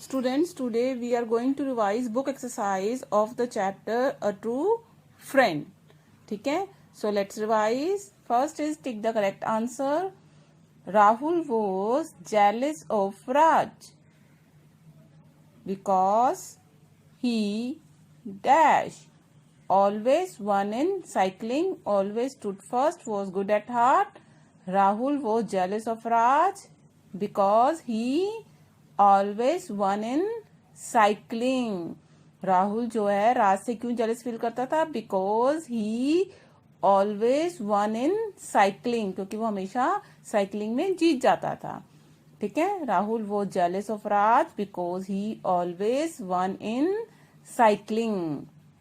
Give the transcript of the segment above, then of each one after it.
Students, today we are going to revise book exercise of the chapter A True Friend. ठीक है? So let's revise. First is tick the correct answer. Rahul was jealous of Raj because he dash always won in cycling, always stood first, was good at heart. Rahul was jealous of Raj because he always won in cycling. Rahul जो है राज से क्यों jealous feel करता था? Because he always won in cycling, क्योंकि वो हमेशा cycling में जीत जाता था. ठीक है, राहुल वो jealous of Raj because he always won in cycling.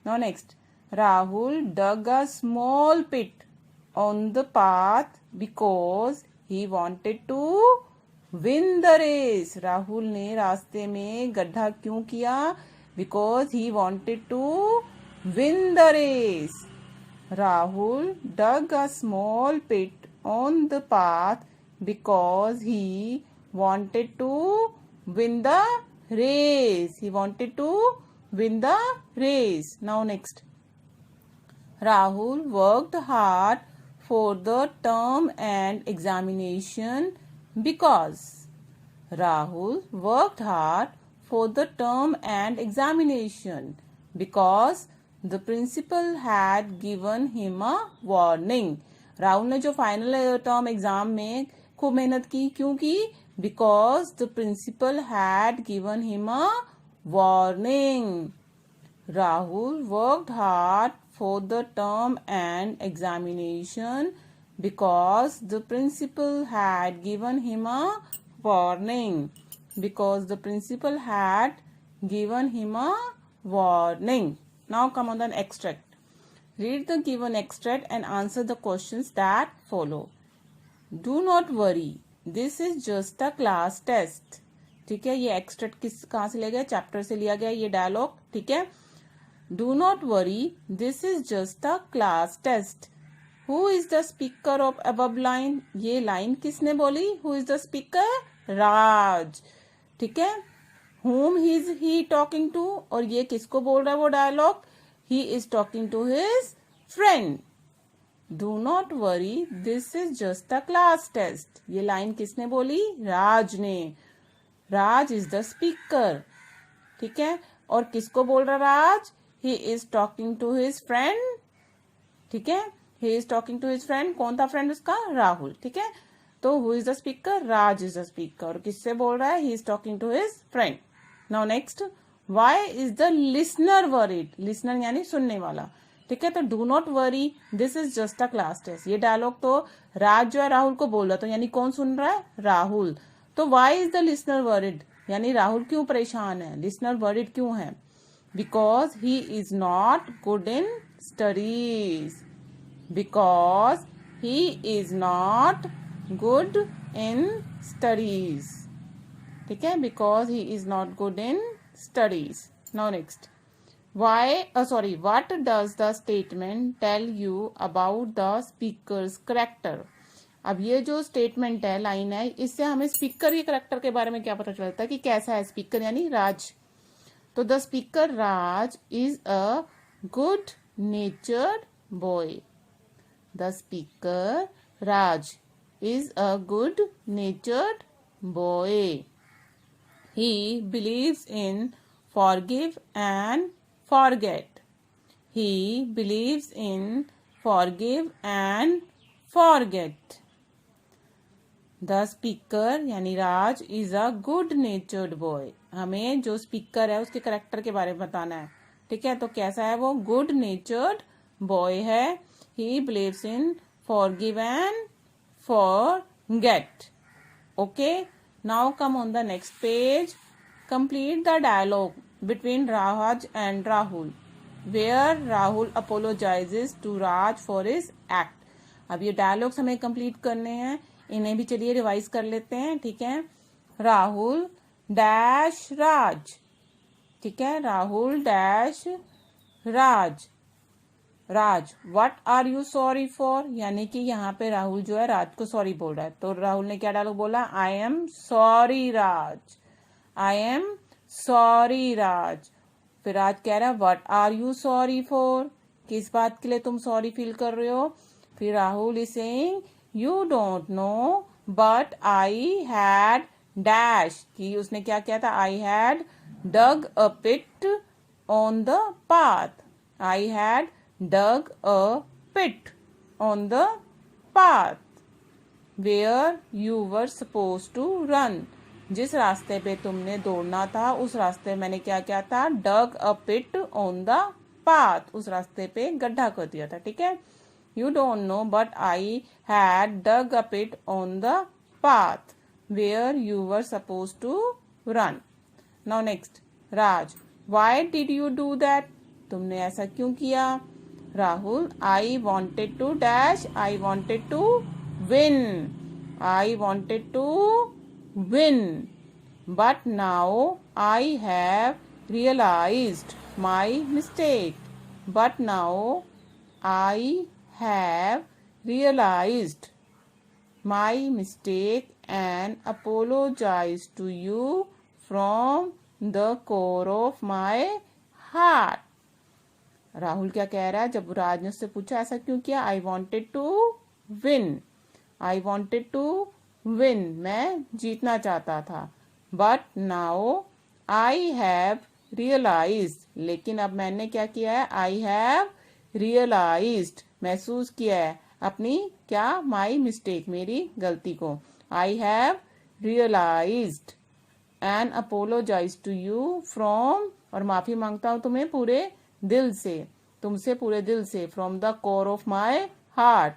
Now next, Rahul dug a small pit on the path because he wanted to win the race. Rahul ने रास्ते में गड्ढा क्यों किया? Because he wanted to win the race. Rahul dug a small pit on the path because he wanted to win the race. He wanted to win the race. Now next, Rahul worked hard for the term and examination because Rahul worked hard for the term and examination because the principal had given him a warning. Rahul ने जो final term exam में खूब मेहनत की, क्यों की? Because the principal had given him a warning. Rahul worked hard for the term and examination because the principal had given him a warning. Because the principal had given him a warning. Now come on the extract. Read the given extract and answer the questions that follow. Do not worry, this is just a class test. ठीक है, ये extract कहाँ से लिया गया? Chapter से लिया गया ये डायलॉग. ठीक है, do not worry, this is just a class test. Who is the speaker of above line? ये लाइन किसने बोली? Who is the speaker? राज. ठीक है, whom is he talking to? और ये किसको बोल रहा है वो dialogue? He is talking to his friend. Do not worry, this is just a class test. ये लाइन किसने बोली? राज ने. राज is the speaker. ठीक है, और किसको बोल रहा राज? He is talking to his friend. ठीक है, he is talking to his friend. कौन था फ्रेंड उसका? राहुल. ठीक है, तो who is the speaker? Raj is the speaker. और किससे बोल रहा है? he is talking to his friend. Now next, why is the listener worried? listener यानी सुनने वाला. ठीक है, तो do not worry, this is just a class test. ये डायलॉग तो राज जो है राहुल को बोल रहा, तो यानी कौन सुन रहा है? राहुल. तो why is the listener worried? यानी राहुल क्यों परेशान है? listener worried क्यों है? Because he is not good in studies. Because he is not good in studies. ठीक है, because he is not good in studies. Now next, what does the statement tell you about the speaker's character? अब ये जो statement है, line है, इससे हमें speaker के करेक्टर के बारे में क्या पता चलता है कि कैसा है स्पीकर, यानी राज. तो the speaker Raj is a good नेचर्ड boy. The speaker Raj is a good-natured boy. He believes in forgive and forget. He believes in forgive and forget. The speaker यानी राज is a good-natured boy. हमें जो speaker है उसके character के बारे में बताना है. ठीक है, तो कैसा है वो? good-natured boy है. He believes in forgive and forget. Okay, now come on the next page. Complete the dialogue between Raj and Rahul, where Rahul apologizes to Raj for his act. अब ये डायलॉग्स हमें complete करने हैं, इन्हें भी चलिए revise कर लेते हैं. ठीक है, राहुल डैश राज. ठीक है, Rahul dash Raj. Raj, what are you sorry for? यानी कि यहाँ पे राहुल जो है राज को सॉरी बोल रहा है. तो राहुल ने क्या डायलॉग बोला? I am sorry Raj. I am sorry Raj. फिर राज कह रहा है what are you sorry for, किस बात के लिए तुम सॉरी फील कर रहे हो। फिर Rahul is saying you don't know but I had dash, कि उसने क्या किया था, I had dug a pit on the path, I had dug a pit on the path where you were suppose to run, जिस रास्ते पे तुमने दौड़ना था उस रास्ते मैंने क्या किया था, dug a pit on the path, उस रास्ते पे गड्ढा कर दिया था। ठीक है, you don't know but I had dug a pit on the path where you were suppose to run. Now next, Raj why did you do that, तुमने ऐसा क्यों किया। Rahul I wanted to dash, I wanted to win, I wanted to win, but now I have realized my mistake, but now I have realized my mistake and apologize to you from the core of my heart. Rahul क्या कह रहा है, जब राज ने उससे पूछा ऐसा क्यों किया, I wanted to win, I wanted to win, मैं जीतना चाहता था, but now I have realise, लेकिन अब मैंने क्या किया है, आई हैव रियलाइज्ड, महसूस किया है अपनी क्या, माई मिस्टेक, मेरी गलती को, I have realised and apologise to you from, और माफी मांगता हूं तुम्हें पूरे दिल से, तुमसे पूरे दिल से, from the core of my heart,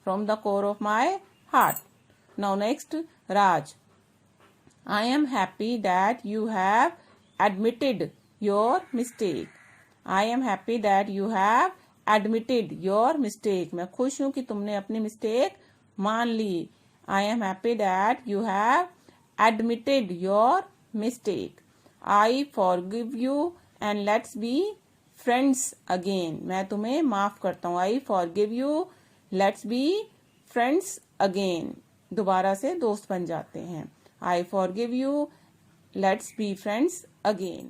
from the core of my heart. Now next, Raj. I am happy that you have admitted your mistake. I am happy that you have admitted your mistake. मैं खुश हूँ कि तुमने अपनी mistake मान ली। I am happy that you have admitted your mistake. I forgive you and let's be friends again. मैं तुम्हें माफ करता हूँ। I forgive you. Let's be friends again. दोबारा से दोस्त बन जाते हैं। I forgive you. Let's be friends again.